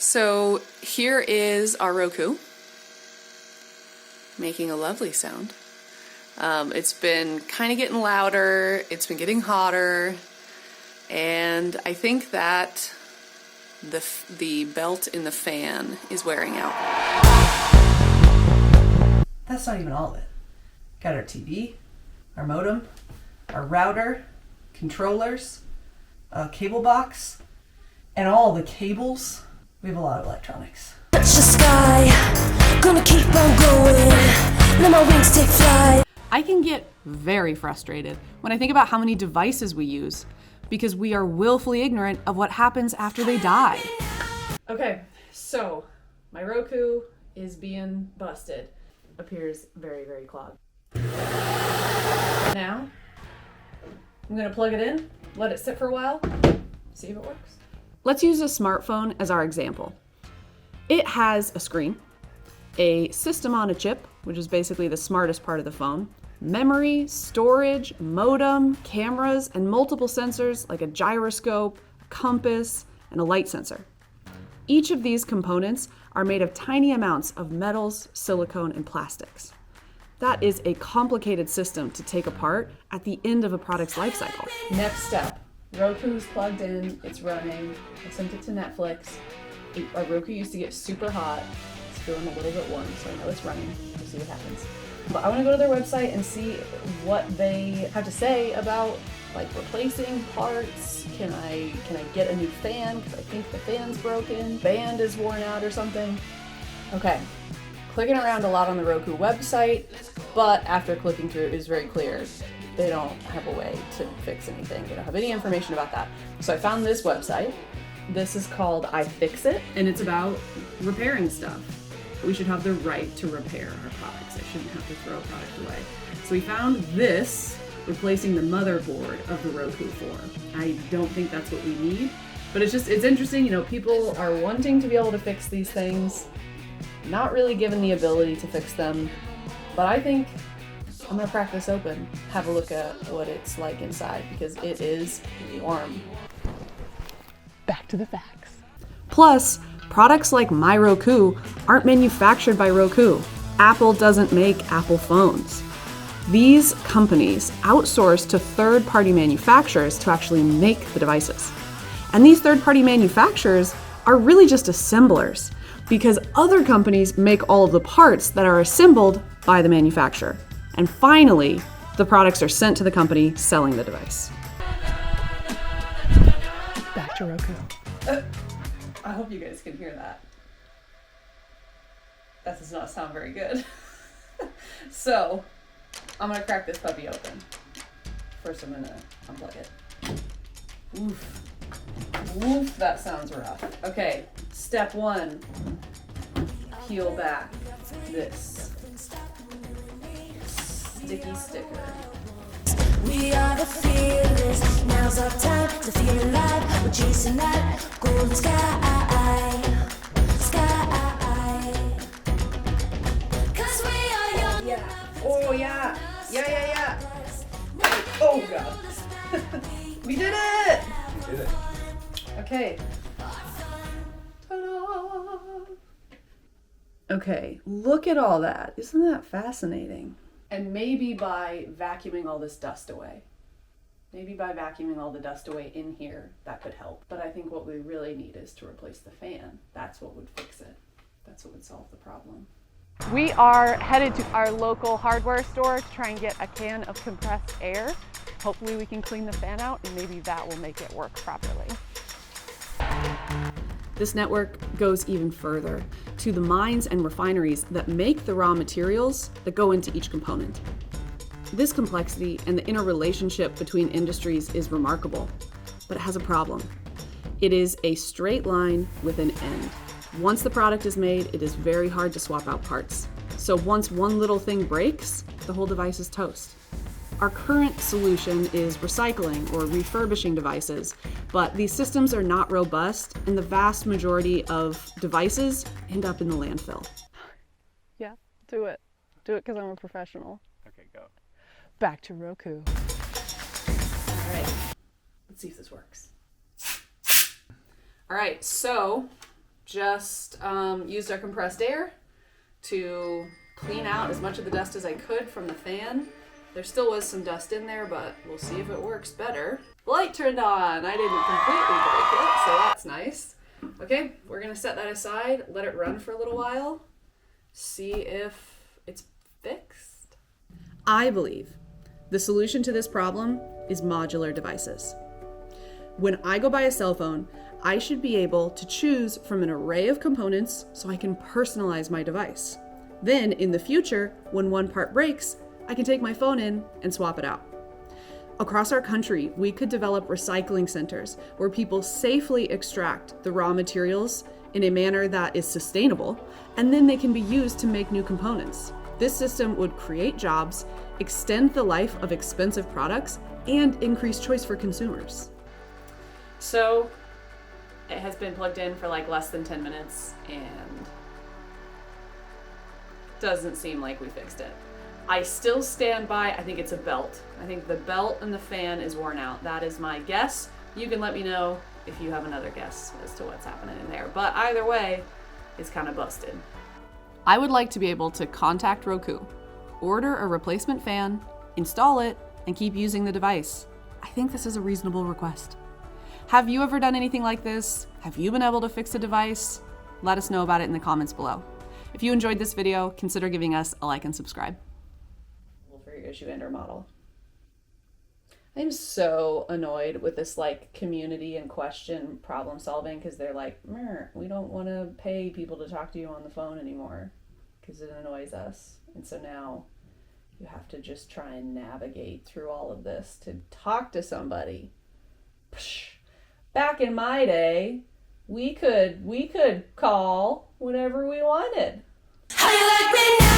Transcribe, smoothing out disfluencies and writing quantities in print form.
So here is our Roku, making a lovely sound. It's been kind of getting louder, it's been getting hotter, and I think that the belt in the fan is wearing out. That's not even all of it. Got our TV, our modem, our router, controllers, a cable box, and all the cables. We have a lot of electronics. Touch the sky, gonna keep on going, let my wings take flight. I can get very frustrated when I think about how many devices we use because we are willfully ignorant of what happens after they die. Okay, so my Roku is being busted. Appears very, very clogged. Now, I'm gonna plug it in, let it sit for a while, see if it works. Let's use a smartphone as our example. It has a screen, a system on a chip, which is basically the smartest part of the phone, memory, storage, modem, cameras, and multiple sensors like a gyroscope, compass, and a light sensor. Each of these components are made of tiny amounts of metals, silicone, and plastics. That is a complicated system to take apart at the end of a product's life cycle. Next step, Roku's plugged in, it's running. I sent it to Netflix. Our Roku used to get super hot. It's feeling a little bit warm, so I know it's running. We'll see what happens. But I want to go to their website and see what they have to say about like replacing parts. Can I get a new fan because I think the fan's broken, band is worn out or something. Okay, clicking around a lot on the Roku website, but after clicking through it was very clear they don't have a way to fix anything. They don't have any information about that. So I found this website. This is called iFixit, and it's about repairing stuff. We should have the right to repair our products. I shouldn't have to throw a product away. So we found this, replacing the motherboard of the Roku 4. I don't think that's what we need, but it's interesting, you know, people are wanting to be able to fix these things, not really given the ability to fix them, but I think I'm gonna crack this open, have a look at what it's like inside, because it is warm. Back to the facts. Plus, products like my Roku aren't manufactured by Roku. Apple doesn't make Apple phones. These companies outsource to third-party manufacturers to actually make the devices. And these third-party manufacturers are really just assemblers because other companies make all of the parts that are assembled by the manufacturer. And finally, the products are sent to the company selling the device. Back to Roku. I hope you guys can hear that. That does not sound very good. So, I'm gonna crack this puppy open. First, I'm gonna unplug it. Oof. Oof, that sounds rough. Okay, step one. Peel back this sticky sticker. We are the fearless, now's our time to feel alive. We're chasing that golden sky, sky. Cause we are young. Yeah. Oh yeah. Yeah. Oh god. We did it! We did it. Okay. Ta-da! Okay, look at all that. Isn't that fascinating? And maybe by vacuuming all this dust away. Maybe by vacuuming all the dust away in here, that could help. But I think what we really need is to replace the fan. That's what would fix it. That's what would solve the problem. We are headed to our local hardware store to try and get a can of compressed air. Hopefully we can clean the fan out and maybe that will make it work properly. This network goes even further to the mines and refineries that make the raw materials that go into each component. This complexity and the interrelationship between industries is remarkable, but it has a problem. It is a straight line with an end. Once the product is made, it is very hard to swap out parts. So once one little thing breaks, the whole device is toast. Our current solution is recycling or refurbishing devices, but these systems are not robust and the vast majority of devices end up in the landfill. Yeah, do it. Do it because I'm a professional. Okay, go. Back to Roku. All right, let's see if this works. All right, so just used our compressed air to clean out as much of the dust as I could from the fan. There still was some dust in there, but we'll see if it works better. The light turned on. I didn't completely break it, so that's nice. Okay, we're gonna set that aside, let it run for a little while, see if it's fixed. I believe the solution to this problem is modular devices. When I go buy a cell phone, I should be able to choose from an array of components so I can personalize my device. Then, in the future, when one part breaks, I can take my phone in and swap it out. Across our country, we could develop recycling centers where people safely extract the raw materials in a manner that is sustainable, and then they can be used to make new components. This system would create jobs, extend the life of expensive products, and increase choice for consumers. So, it has been plugged in for like less than 10 minutes and doesn't seem like we fixed it. I still stand by, I think it's a belt. I think the belt and the fan is worn out. That is my guess. You can let me know if you have another guess as to what's happening in there. But either way, it's kind of busted. I would like to be able to contact Roku, order a replacement fan, install it, and keep using the device. I think this is a reasonable request. Have you ever done anything like this? Have you been able to fix a device? Let us know about it in the comments below. If you enjoyed this video, consider giving us a like and subscribe. For your issue and or model. I'm so annoyed with this like community and question problem solving because they're like, we don't want to pay people to talk to you on the phone anymore because it annoys us. And so now you have to just try and navigate through all of this to talk to somebody. Back in my day, we could call whenever we wanted. How you like me now?